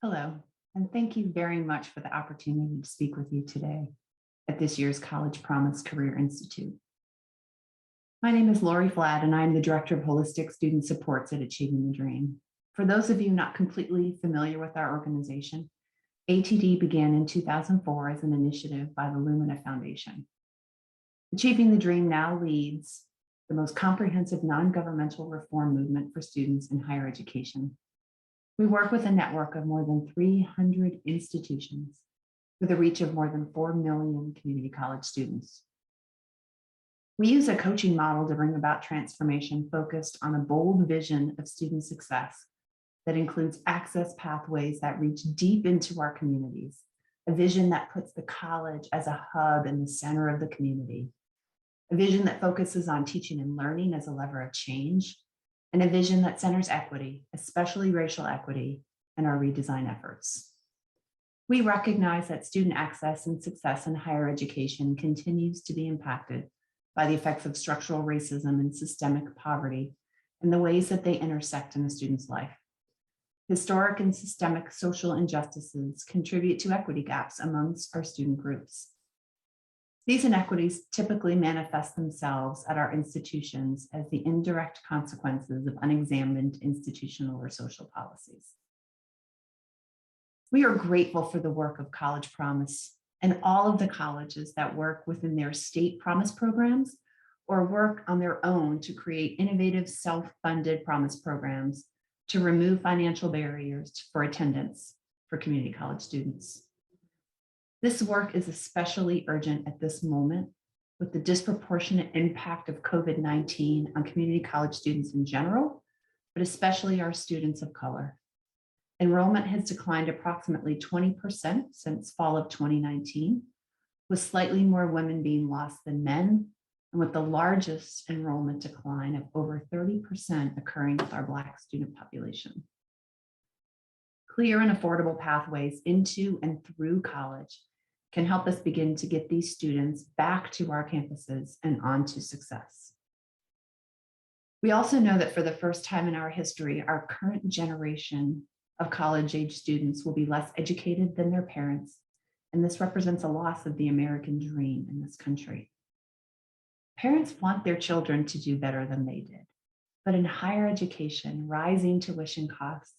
Hello, and thank you very much for the opportunity to speak with you today at this year's College Promise Career Institute. My name is Laurie Fladd, and I'm the Director of Holistic Student Supports at Achieving the Dream. For those of you not completely familiar with our organization, ATD began in 2004 as an initiative by the Lumina Foundation. Achieving the Dream now leads the most comprehensive non-governmental reform movement for students in higher education. We work with a network of more than 300 institutions with a reach of more than 4 million community college students. We use a coaching model to bring about transformation focused on a bold vision of student success that includes access pathways that reach deep into our communities, a vision that puts the college as a hub in the center of the community, a vision that focuses on teaching and learning as a lever of change, and a vision that centers equity, especially racial equity, in our redesign efforts. We recognize that student access and success in higher education continues to be impacted by the effects of structural racism and systemic poverty and the ways that they intersect in a student's life. Historic and systemic social injustices contribute to equity gaps amongst our student groups. These inequities typically manifest themselves at our institutions as the indirect consequences of unexamined institutional or social policies. We are grateful for the work of College Promise and all of the colleges that work within their state Promise programs or work on their own to create innovative self-funded Promise programs to remove financial barriers for attendance for community college students. This work is especially urgent at this moment with the disproportionate impact of COVID-19 on community college students in general, but especially our students of color. Enrollment has declined approximately 20% since fall of 2019, with slightly more women being lost than men, and with the largest enrollment decline of over 30% occurring with our Black student population. Clear and affordable pathways into and through college can help us begin to get these students back to our campuses and on to success. We also know that for the first time in our history, our current generation of college-age students will be less educated than their parents, and this represents a loss of the American dream in this country. Parents want their children to do better than they did, but in higher education, rising tuition costs,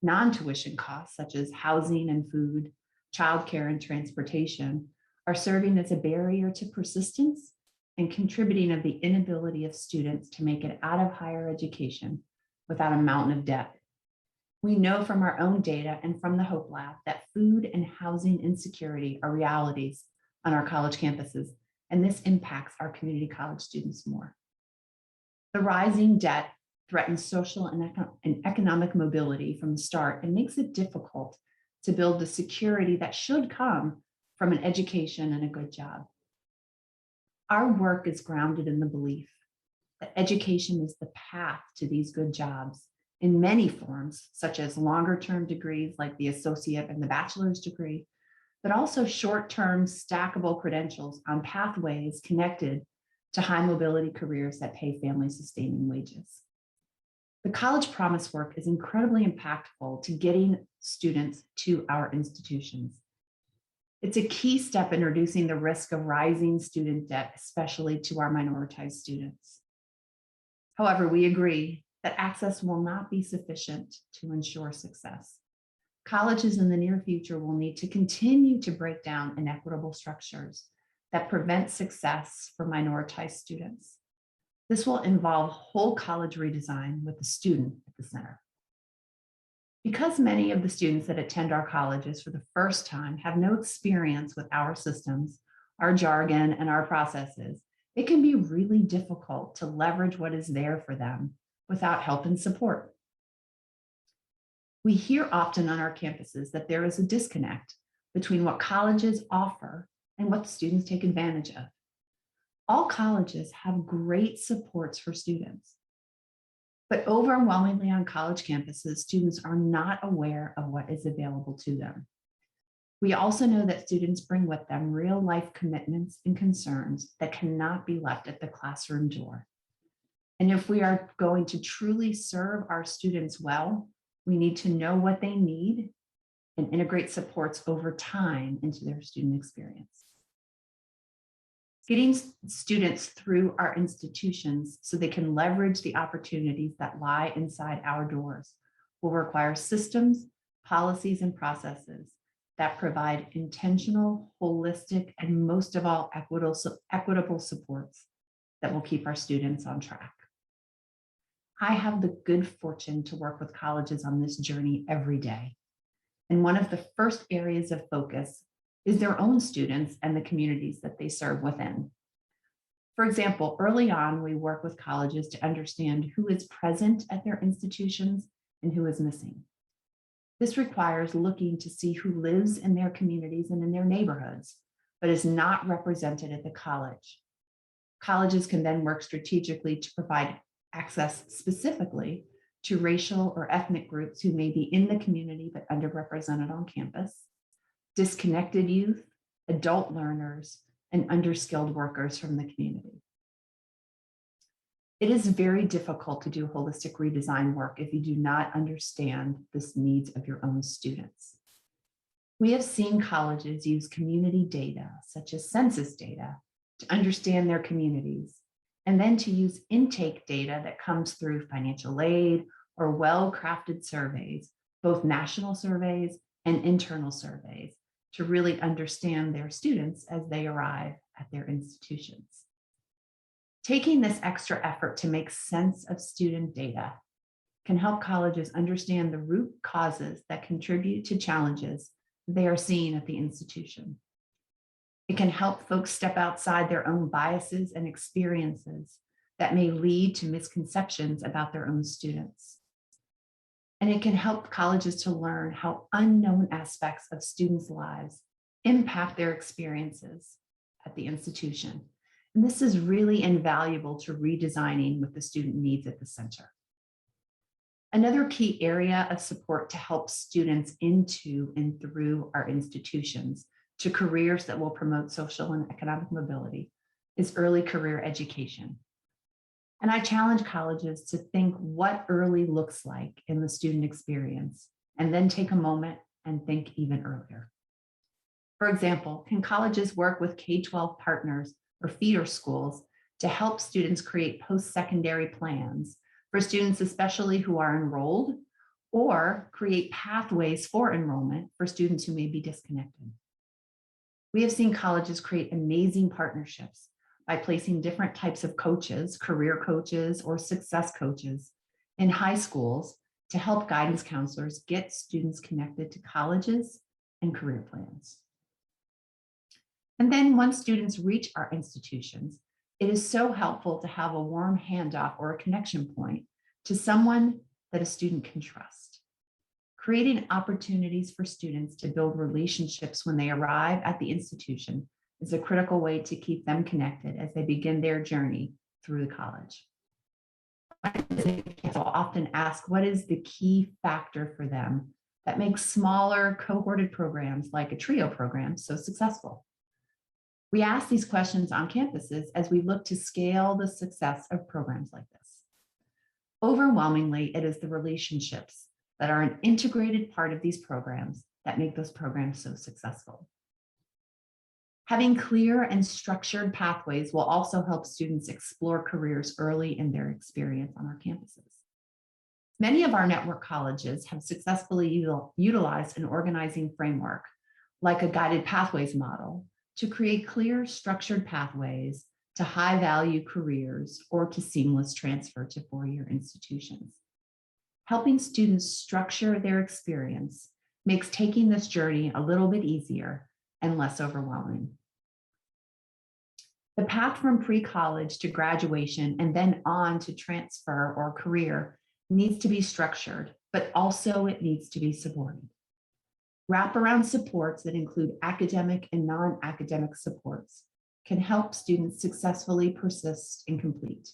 non-tuition costs such as housing and food, childcare and transportation are serving as a barrier to persistence and contributing of the inability of students to make it out of higher education without a mountain of debt. We know from our own data and from the Hope Lab that food and housing insecurity are realities on our college campuses, and this impacts our community college students more. The rising debt threatens social and economic mobility from the start and makes it difficult to build the security that should come from an education and a good job. Our work is grounded in the belief that education is the path to these good jobs in many forms, such as longer-term degrees like the associate and the bachelor's degree, but also short-term stackable credentials on pathways connected to high mobility careers that pay family-sustaining wages. The College Promise work is incredibly impactful to getting students to our institutions. It's a key step in reducing the risk of rising student debt, especially to our minoritized students. However, we agree that access will not be sufficient to ensure success. Colleges in the near future will need to continue to break down inequitable structures that prevent success for minoritized students. This will involve whole college redesign with the student at the center. Because many of the students that attend our colleges for the first time have no experience with our systems, our jargon, and our processes, it can be really difficult to leverage what is there for them without help and support. We hear often on our campuses that there is a disconnect between what colleges offer and what students take advantage of. All colleges have great supports for students, but overwhelmingly on college campuses, students are not aware of what is available to them. We also know that students bring with them real life commitments and concerns that cannot be left at the classroom door. And if we are going to truly serve our students well, we need to know what they need and integrate supports over time into their student experience. Getting students through our institutions so they can leverage the opportunities that lie inside our doors will require systems, policies, and processes that provide intentional, holistic, and most of all, equitable supports that will keep our students on track. I have the good fortune to work with colleges on this journey every day. And one of the first areas of focus is their own students and the communities that they serve within. For example, early on, we work with colleges to understand who is present at their institutions and who is missing. This requires looking to see who lives in their communities and in their neighborhoods, but is not represented at the college. Colleges can then work strategically to provide access specifically to racial or ethnic groups who may be in the community but underrepresented on campus, disconnected youth, adult learners, and underskilled workers from the community. It is very difficult to do holistic redesign work if you do not understand the needs of your own students. We have seen colleges use community data, such as census data, to understand their communities, and then to use intake data that comes through financial aid or well-crafted surveys, both national surveys and internal surveys, to really understand their students as they arrive at their institutions. Taking this extra effort to make sense of student data can help colleges understand the root causes that contribute to challenges they are seeing at the institution. It can help folks step outside their own biases and experiences that may lead to misconceptions about their own students. And it can help colleges to learn how unknown aspects of students' lives impact their experiences at the institution. And this is really invaluable to redesigning with the student needs at the center. Another key area of support to help students into and through our institutions to careers that will promote social and economic mobility is early career education. And I challenge colleges to think what early looks like in the student experience, and then take a moment and think even earlier. For example, can colleges work with K-12 partners or feeder schools to help students create post-secondary plans for students, especially who are enrolled, or create pathways for enrollment for students who may be disconnected? We have seen colleges create amazing partnerships by placing different types of coaches, career coaches or success coaches, in high schools to help guidance counselors get students connected to colleges and career plans. And then once students reach our institutions, it is so helpful to have a warm handoff or a connection point to someone that a student can trust. Creating opportunities for students to build relationships when they arrive at the institution is a critical way to keep them connected as they begin their journey through the college. I'll often ask, what is the key factor for them that makes smaller cohorted programs like a TRIO program so successful? We ask these questions on campuses as we look to scale the success of programs like this. Overwhelmingly, it is the relationships that are an integrated part of these programs that make those programs so successful. Having clear and structured pathways will also help students explore careers early in their experience on our campuses. Many of our network colleges have successfully utilized an organizing framework, like a guided pathways model, to create clear, structured pathways to high-value careers or to seamless transfer to four-year institutions. Helping students structure their experience makes taking this journey a little bit easier and less overwhelming. The path from pre-college to graduation and then on to transfer or career needs to be structured, but also it needs to be supported. Wraparound supports that include academic and non-academic supports can help students successfully persist and complete.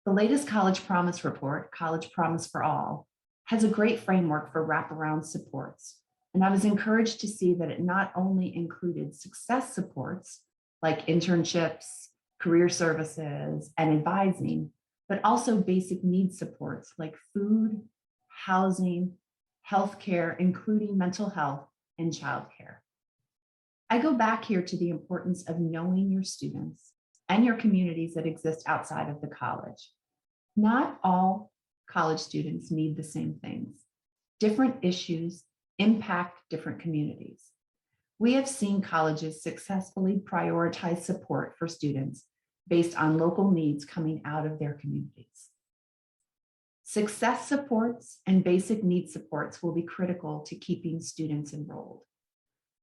The latest College Promise report, College Promise for All, has a great framework for wraparound supports. And I was encouraged to see that it not only included success supports like internships, career services, and advising, but also basic needs supports like food, housing, healthcare, including mental health and childcare. I go back here to the importance of knowing your students and your communities that exist outside of the college. Not all college students need the same things. Different issues impact different communities. We have seen colleges successfully prioritize support for students based on local needs coming out of their communities. Success supports and basic needs supports will be critical to keeping students enrolled.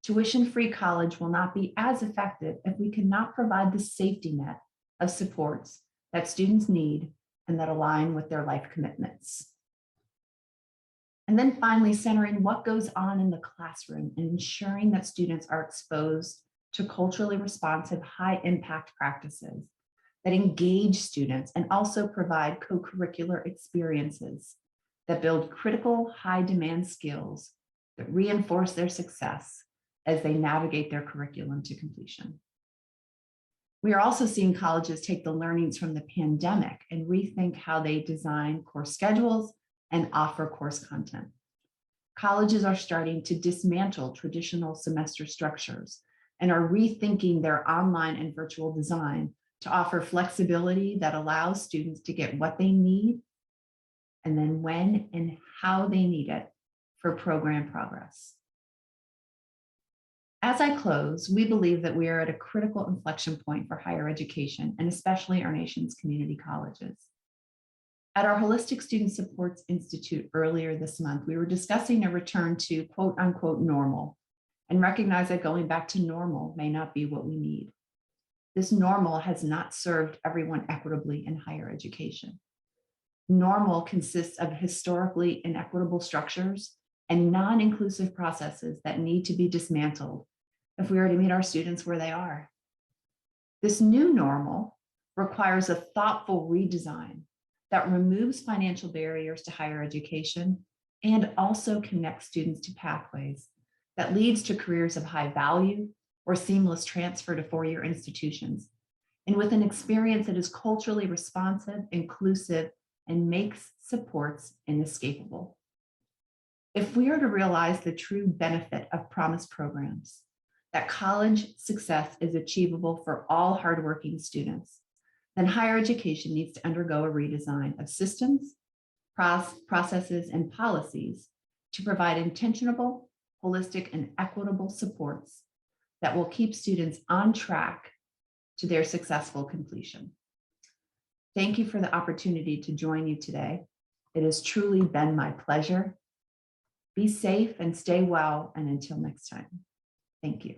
Tuition-free college will not be as effective if we cannot provide the safety net of supports that students need and that align with their life commitments. And then finally, centering what goes on in the classroom and ensuring that students are exposed to culturally responsive, high impact practices that engage students and also provide co-curricular experiences that build critical, high demand skills that reinforce their success as they navigate their curriculum to completion. We are also seeing colleges take the learnings from the pandemic and rethink how they design course schedules and offer course content. Colleges are starting to dismantle traditional semester structures and are rethinking their online and virtual design to offer flexibility that allows students to get what they need and then when and how they need it for program progress. As I close, we believe that we are at a critical inflection point for higher education and especially our nation's community colleges. At our Holistic Student Supports Institute earlier this month, we were discussing a return to quote unquote normal and recognize that going back to normal may not be what we need. This normal has not served everyone equitably in higher education. Normal consists of historically inequitable structures and non-inclusive processes that need to be dismantled if we are to meet our students where they are. This new normal requires a thoughtful redesign that removes financial barriers to higher education and also connects students to pathways that leads to careers of high value or seamless transfer to four-year institutions, and with an experience that is culturally responsive, inclusive, and makes supports inescapable. If we are to realize the true benefit of promise programs, that college success is achievable for all hardworking students, then higher education needs to undergo a redesign of systems, processes, and policies to provide intentional, holistic, and equitable supports that will keep students on track to their successful completion. Thank you for the opportunity to join you today. It has truly been my pleasure. Be safe and stay well, and until next time, thank you.